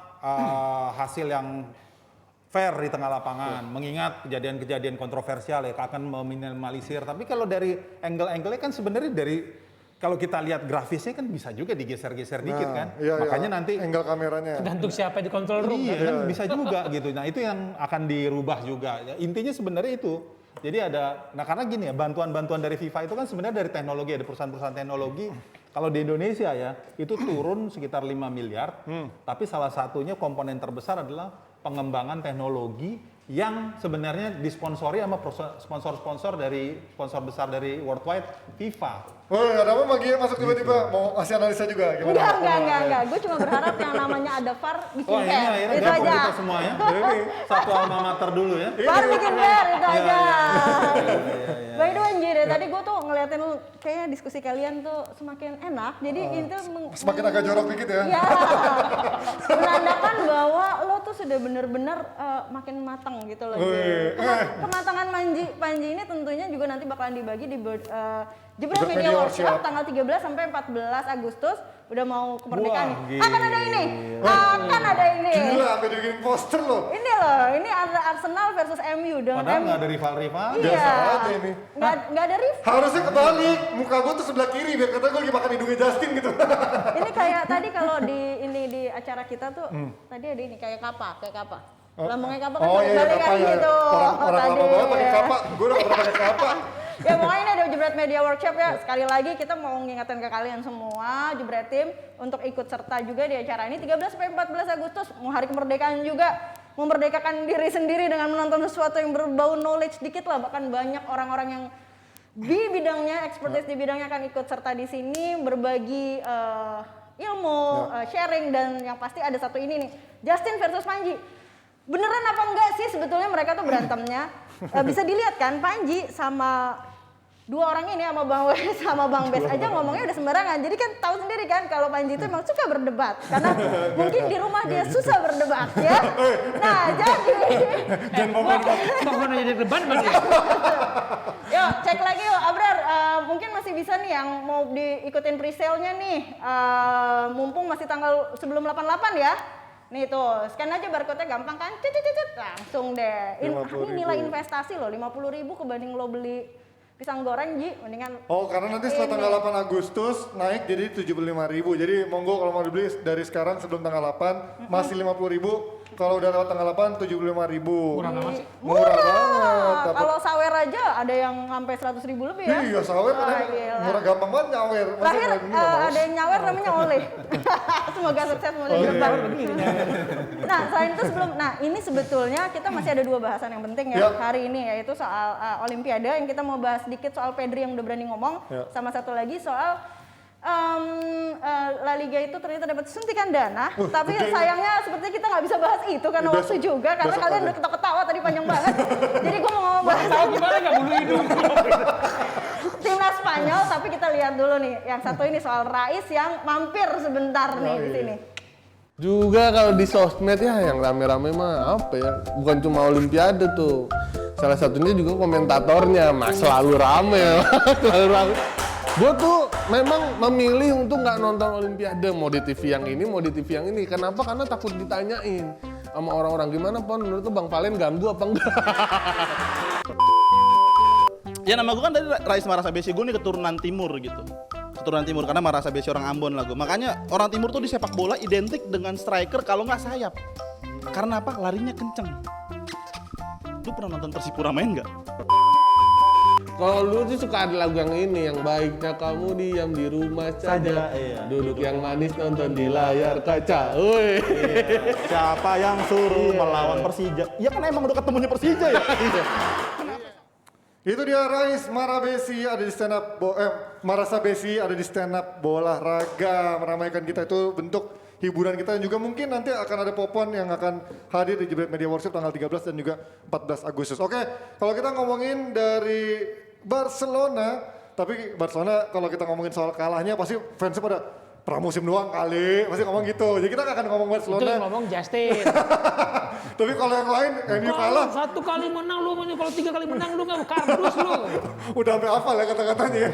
hasil yang fair di tengah lapangan, mengingat kejadian-kejadian kontroversial ya akan meminimalisir. Tapi kalau dari angle-angle-nya kan sebenarnya dari kalau kita lihat grafisnya kan bisa juga digeser-geser dikit kan. Iya, Makanya nanti angle kameranya. Tergantung siapa di control room. iya kan bisa juga gitu. Nah itu yang akan dirubah juga. Ya, intinya sebenarnya itu. Jadi karena gini ya, bantuan-bantuan dari FIFA itu kan sebenarnya dari teknologi, ada perusahaan-perusahaan teknologi. Kalau di Indonesia ya, itu turun sekitar 5 miliar. Tapi salah satunya komponen terbesar adalah pengembangan teknologi yang sebenarnya disponsori sama sponsor-sponsor besar dari worldwide FIFA. Oh, ada apa Magi masuk tiba-tiba mau kasih analisa juga gimana? Enggak. Gue cuma berharap yang namanya ada VAR bikin Oh ini fair. akhirnya Itu gabung aja. kita semua ya. Ini satu alma mater dulu ya. VAR bikin fair, itu Iya, aja. iya. By the way anjir ya, tadi gue tuh ngeliatin kayaknya diskusi kalian tuh semakin enak. Jadi itu Semakin agak jorok dikit ya. Iya. Menandakan bahwa lo tuh sudah bener-bener makin matang gitu loh. Kematangan Panji ini tentunya juga nanti bakalan dibagi di Jebret Media Workshop tanggal 13 sampai 14 Agustus. Udah mau kemerdekaan nih. Akan ada ini. Gila, sampai dibikin poster loh. Ini loh, ini ada Arsenal versus MU dengan Padahal MU. nggak ada rival-rival. Iya. Biasa aja ini. Nggak ada rival. Harusnya kebalik, muka gue tuh sebelah kiri biar kata gue lagi makan hidungnya Justin gitu. Ini kayak tadi kalau di acara kita tuh tadi ada ini kayak kapa. Lambangnya kapa kan balik-balikan kapa ya. gitu. Orang Tadi. apa banget pakai kapa, gue udah pernah pakai kapa. Ya pokoknya ini ada Jebret Media Workshop ya. Sekali lagi kita mau ngingetin ke kalian semua Jebret Team untuk ikut serta juga di acara ini 13 sampai 14 Agustus. Mau hari kemerdekaan juga, memerdekakan diri sendiri dengan menonton sesuatu yang berbau knowledge dikit lah. Bahkan banyak orang-orang yang di bidangnya, expertise di bidangnya akan ikut serta di sini berbagi ilmu, sharing, dan yang pasti ada satu ini nih, Justin versus Panji. Beneran apa enggak sih sebetulnya mereka tuh berantemnya? Bisa dilihat kan Panji sama dua orang ini sama Bang Wes sama Bang Bes aja ngomongnya udah sembarangan. Jadi kan tahu sendiri kan kalau Panji itu emang suka berdebat karena mungkin di rumah dia susah berdebat ya. Nah jadi Mau nanya debat berarti. yuk cek lagi yuk Abrar, mungkin masih bisa nih yang mau diikutin presale-nya nih, mumpung masih tanggal sebelum 88 ya. Nih tuh, scan aja barcode-nya gampang kan, langsung deh. Ini nilai investasi loh, 50.000 kebanding lo beli pisang goreng Ji, mendingan. Oh karena nanti setelah tanggal 8 Agustus naik jadi 75.000. Jadi monggo kalau mau dibeli dari sekarang sebelum tanggal 8 masih 50.000. Kalau udah lewat tanggal 8 75.000. Murah banget sih. Murah banget. Kalau sawer aja ada yang sampai 100.000 lebih ya. Iya sawer Wah, kan gila. murah gampang banget nyawer. Masa Terakhir kayak gini nggak mau? ada yang nyawer namanya Oleh. Semoga sukses mau di depan. Nah selain itu ini sebetulnya kita masih ada dua bahasan yang penting ya hari ini, yaitu soal Olimpiade yang kita mau bahas sedikit soal Pedri yang udah berani ngomong, sama satu lagi soal La Liga itu ternyata dapat suntikan dana, tapi sayangnya sepertinya kita nggak bisa bahas itu karena waktu juga, karena kalian udah ketawa-ketawa tadi panjang banget. Jadi gue mau bahas Tahu gimana nggak bulu hidung? timnas Spanyol, tapi kita lihat dulu nih, yang satu ini soal Rais yang mampir sebentar nih di sini. Juga kalau di sosmed ya yang rame-rame mah apa ya, bukan cuma Olimpiade tuh, salah satunya juga komentatornya selalu rame. Selalu rame. Gue tuh memang memilih untuk nggak nonton Olimpiade, mau di TV yang ini, mau di TV yang ini. Kenapa? Karena takut ditanyain sama orang-orang, gimana Pon, menurut tuh Bang Valen ganggu apa enggak? Ya nama gue kan dari Rais Marasa Besi, gue nih keturunan timur gitu. Keturunan timur karena Marasa Besi orang Ambon lah gue. Makanya orang timur tuh di sepak bola identik dengan striker kalau nggak sayap. Karena apa? Larinya kenceng. Lu pernah nonton Persipura main nggak? Kalau lu sih suka ada lagu yang ini, yang baiknya kamu diam di rumah saja, iya. duduk yang manis nonton di layar kaca. Woi. Siapa yang suruh melawan Persija? Ya kan emang udah ketemunya Persija ya. Itu dia Rais Marabesi ada di stand up Marasa Besi ada di stand up bola raga, meramaikan kita, itu bentuk hiburan kita, dan juga mungkin nanti akan ada Popon yang akan hadir di Jebret Media Workshop tanggal 13 dan juga 14 Agustus. Oke, kalau kita ngomongin dari Barcelona, tapi Barcelona kalau kita ngomongin soal kalahnya pasti fansnya pada pramusim doang kali, pasti ngomong gitu. Jadi kita gak akan ngomong Itu Barcelona. yang ngomong Justin. Tapi kalau yang lain, MU kalah. Kalau 1 kali menang lu, kalau 3 kali menang lu nggak kardus lu. Udah sampai hafal ya kata-katanya.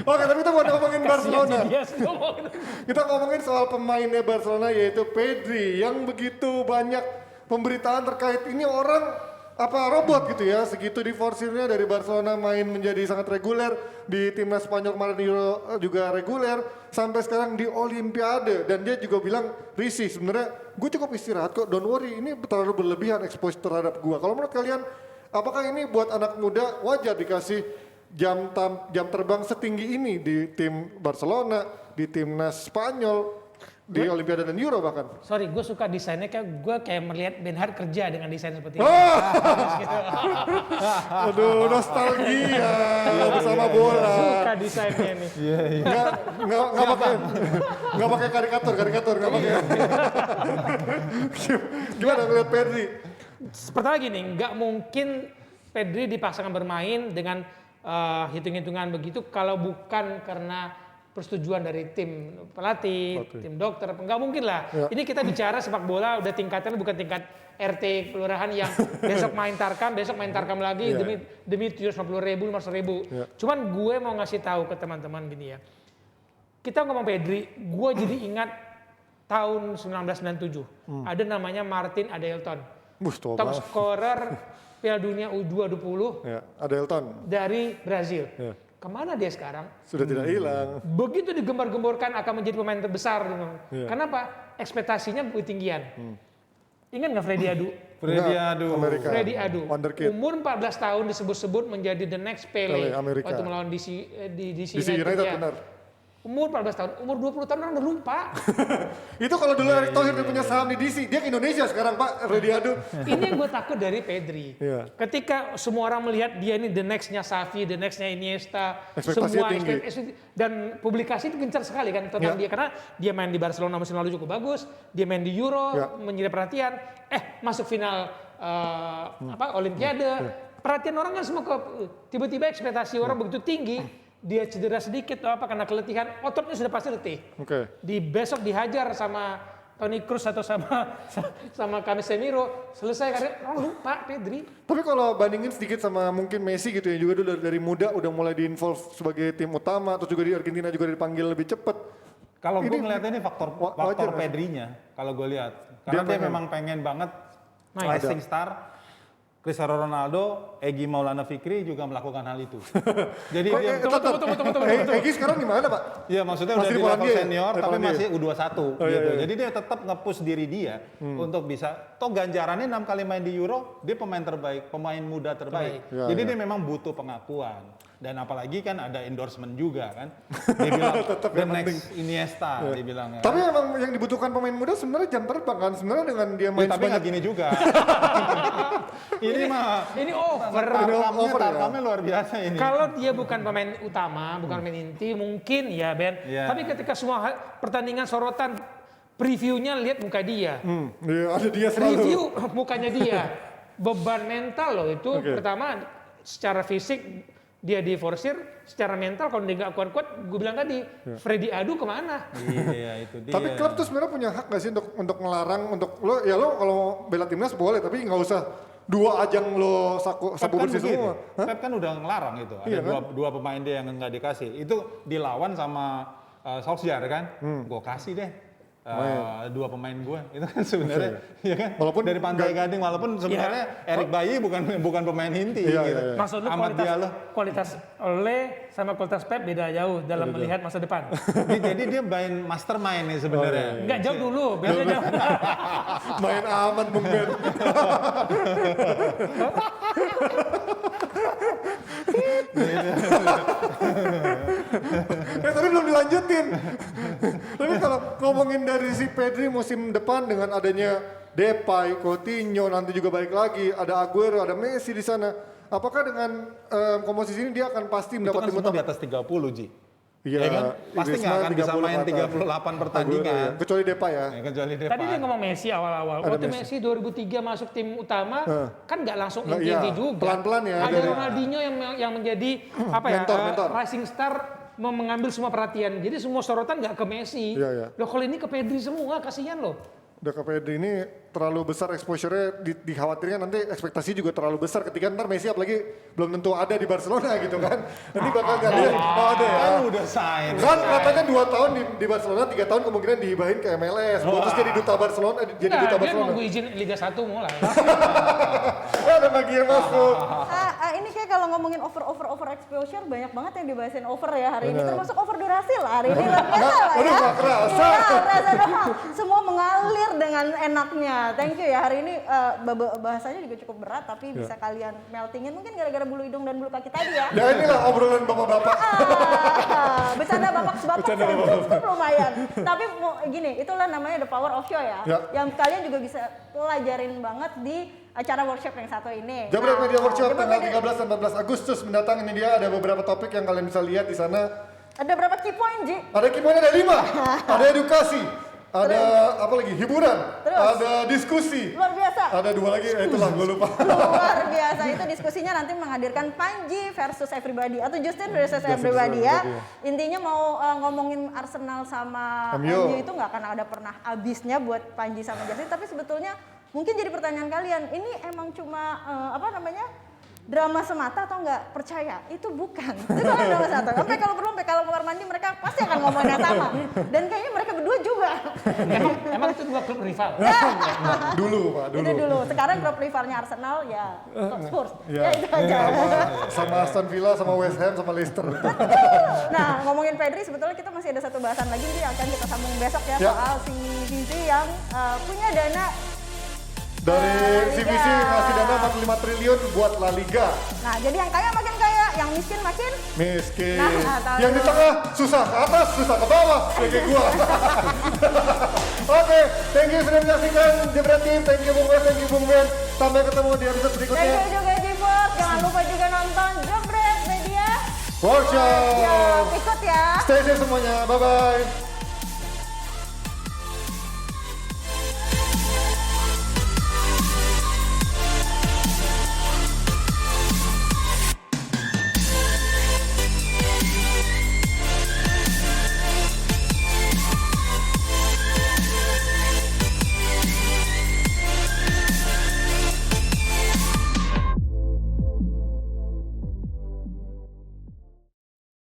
Oke, tapi kita mau ngomongin Barcelona. Yes, ngomongin. Kita ngomongin soal pemainnya Barcelona yaitu Pedri yang begitu banyak pemberitaan terkait ini orang apa robot gitu ya, segitu diforsirnya dari Barcelona main menjadi sangat reguler, di timnas Spanyol kemarin Euro juga reguler, sampai sekarang di Olimpiade, dan dia juga bilang, risih sebenarnya gue cukup istirahat kok, don't worry, ini terlalu berlebihan expose terhadap gue. Kalau menurut kalian, apakah ini buat anak muda wajar dikasih jam terbang setinggi ini di tim Barcelona, di timnas Spanyol, di Olimpiade dan Euro bahkan? Sorry, gue suka desainnya, gue kayak melihat Ben Hart kerja dengan desain seperti ini. Gitu. Aduh, nostalgia bersama bola. Suka desainnya nih. Nggak pakai karikatur, nggak pakai. Gimana ngeliat Pedri? Pertama gini, nggak mungkin Pedri dipaksakan bermain dengan hitung-hitungan begitu kalau bukan karena persetujuan dari tim pelatih, tim dokter, nggak mungkin lah. Ya. Ini kita bicara sepak bola udah tingkatnya bukan tingkat RT kelurahan yang besok main tarkam lagi demi 750.000, 500.000. Ya. Cuman gue mau ngasih tahu ke teman-teman gini ya. Kita ngomong Pedri, gue jadi ingat tahun 1997. Ada namanya Martin Adelton. Top scorer Piala Dunia U20 ya, Adelton dari Brazil. Ya. Kemana dia sekarang? Sudah tidak hilang. Begitu digembar-gemborkan akan menjadi pemain terbesar. Yeah. Kenapa? Ekspektasinya ketinggian. Ingat nggak Freddy Adu? Freddy Adu. Umur 14 tahun disebut-sebut menjadi the next Pele. Waktu melawan DC United. Benar. Umur 14 tahun, umur 20 tahun orang udah lupa. Itu kalau dulu Erick Thohir punya saham di DC, dia ke Indonesia sekarang Pak, Freddy Adu. Ini yang gue takut dari Pedri. Yeah. Ketika semua orang melihat dia ini the next-nya Xavi, the next-nya Iniesta, semua ekspektasi dan publikasi itu gencar sekali kan tentang dia, karena dia main di Barcelona musim lalu cukup bagus, dia main di Euro, menyedot perhatian, masuk final Olimpiade, perhatian orang kan semua tiba-tiba ekspektasi orang begitu tinggi. Dia cedera sedikit atau apa karena keletihan, ototnya sudah pasti letih. Di besok dihajar sama Toni Kroos atau sama Casemiro, selesai karena lupa Pedri. Tapi kalau bandingin sedikit sama mungkin Messi gitu ya, juga dulu dari muda udah mulai diinvolve sebagai tim utama, terus juga di Argentina juga dipanggil lebih cepat. Kalau gue ngeliatnya ini faktor Pedrinya, kalau gue lihat, karena dia memang pengen banget rising star. Cristiano Ronaldo, Egy Maulana Fikri juga melakukan hal itu. Jadi dia Egy sekarang di mana, Pak? Iya, maksudnya udah di level senior tapi masih U21 gitu. Jadi dia tetap nge-push diri dia untuk bisa. Toh ganjarannya 6 kali main di Euro, dia pemain terbaik, pemain muda terbaik. Jadi dia memang butuh pengakuan. Dan apalagi kan ada endorsement juga kan. Dia bilang the next Iniesta dia bilang. Tapi emang yang dibutuhkan pemain muda sebenarnya jam terbang kan. Sebenarnya dengan dia main tapi nggak gini juga. Ini over. Tarkamnya luar biasa ini. Kalau dia bukan pemain utama, bukan pemain inti, mungkin ya Ben. Tapi ketika semua pertandingan sorotan, previewnya lihat muka dia. Ada dia selalu. Review mukanya dia. Beban mental loh itu pertama secara fisik dia diforsir, secara mental kalau dia nggak kuat-kuat, gue bilang tadi, Freddy Adu kemana? Iya itu dia. Tapi klub tuh sebenarnya punya hak nggak sih untuk ngelarang, untuk lo kalau bela timnas boleh, tapi nggak usah 2 ajang lo sapu bersih semua. Pep kan udah ngelarang itu, ada dua pemain dia yang nggak dikasih. Itu dilawan sama Solskjaer kan, gue kasih deh. 2 pemain gue itu kan sebenarnya ya kan walaupun dari Pantai Gading walaupun sebenarnya Eric Bailly bukan pemain inti gitu. Maksud lu kualitas Ole sama kualitas Pep beda jauh dalam melihat masa depan. Jadi dia main mastermind nih sebenarnya. Enggak jauh dulu, biar jauh. Main aman Bung Ben. Tadi belum dilanjutin. Tapi kalau ngomongin dari si Pedri musim depan dengan adanya Depay, Coutinho, nanti juga balik lagi, ada Aguero, ada Messi di sana. Apakah dengan komposisi ini dia akan pasti mendapat tim utama? Di atas 30, Ji. Iya, ya kan? Pasti nggak akan bisa main 38 pertandingan. Kecuali Depay ya. Kecuali Depay. Tadi dia ngomong Messi awal-awal. Waktu Messi 2003 masuk tim utama, kan nggak langsung inti juga. Pelan-pelan ya. Ada Ronaldinho yang menjadi mentor. Rising star mengambil semua perhatian. Jadi semua sorotan nggak ke Messi. Loh kalau ini ke Pedri semua, kasihan loh. Udah ke Pedri ini terlalu besar exposure-nya, dikhawatirkan nanti ekspektasi juga terlalu besar ketika ntar Messi apalagi belum tentu ada di Barcelona gitu kan. Nanti bakal gak lihat, ada ya. Kan udah sign. Kan katanya 2 tahun di Barcelona, 3 tahun kemungkinan dihibahin ke MLS. Terus jadi duta Barcelona, jadi duta Dia Barcelona. nunggu izin Liga 1 mulai. Ada lagi yang masuk. Ini kayak kalau ngomongin over exposure banyak banget yang dibahasin over ya hari ini, termasuk over durasi lah hari ini luar biasa lah Aduh, ya. gak kerasa. Iya, kerasa doang. Semua mengalir dengan enaknya. Thank you ya hari ini bahasanya juga cukup berat tapi bisa kalian meltingin mungkin gara-gara bulu hidung dan bulu kaki tadi ya. Ya inilah obrolan bapak-bapak. Bercanda bapak-bapak cukup lumayan. Tapi gini, itulah namanya the power of show ya. Yang kalian juga bisa pelajarin banget di acara workshop yang satu ini. Jabret Media Workshop tanggal 13 dan 14 Agustus mendatang, ini dia ada beberapa topik yang kalian bisa lihat di sana. Ada berapa key point, Ji? Ada key point, ada 5. Ada edukasi, ada apa lagi? Hiburan, ada diskusi. Luar biasa. Ada 2 lagi, itulah gue lupa. Luar biasa, itu diskusinya nanti menghadirkan Panji versus everybody atau Justin versus everybody ya. Intinya mau ngomongin Arsenal sama MU itu nggak akan ada pernah habisnya buat Panji sama Justin, tapi sebetulnya mungkin jadi pertanyaan kalian, ini emang cuma drama semata atau enggak? Percaya, itu bukan. Itu bukan drama semata. Sampai kalau perlu, sampai kalau keluar mandi mereka pasti akan ngomongin yang sama. Dan kayaknya mereka berdua juga. Emang itu 2 klub rival. Dulu Pak, dulu. Itu dulu. Sekarang klub rivalnya Arsenal ya Spurs. Ya itu aja. Sama Aston Villa, sama West Ham, sama Leicester. Nah, ngomongin Pedri sebetulnya kita masih ada satu bahasan lagi nih yang akan kita sambung besok ya soal si Vizi yang punya dana dari CVC ngasih dana 45 triliun buat La Liga. Nah, jadi yang kaya makin kaya, yang miskin makin miskin. Nah, yang di tengah susah ke atas, susah ke bawah, kayak gua. Oke, thank you sudah menyaksikan Jebret Team, thank you Bung Wes, thank you Bung Ben. Sampai ketemu di episode berikutnya. Thank you juga Jibor, jangan lupa juga nonton Jebret Media Workshop. Ikut ya. Stay safe semuanya, bye-bye.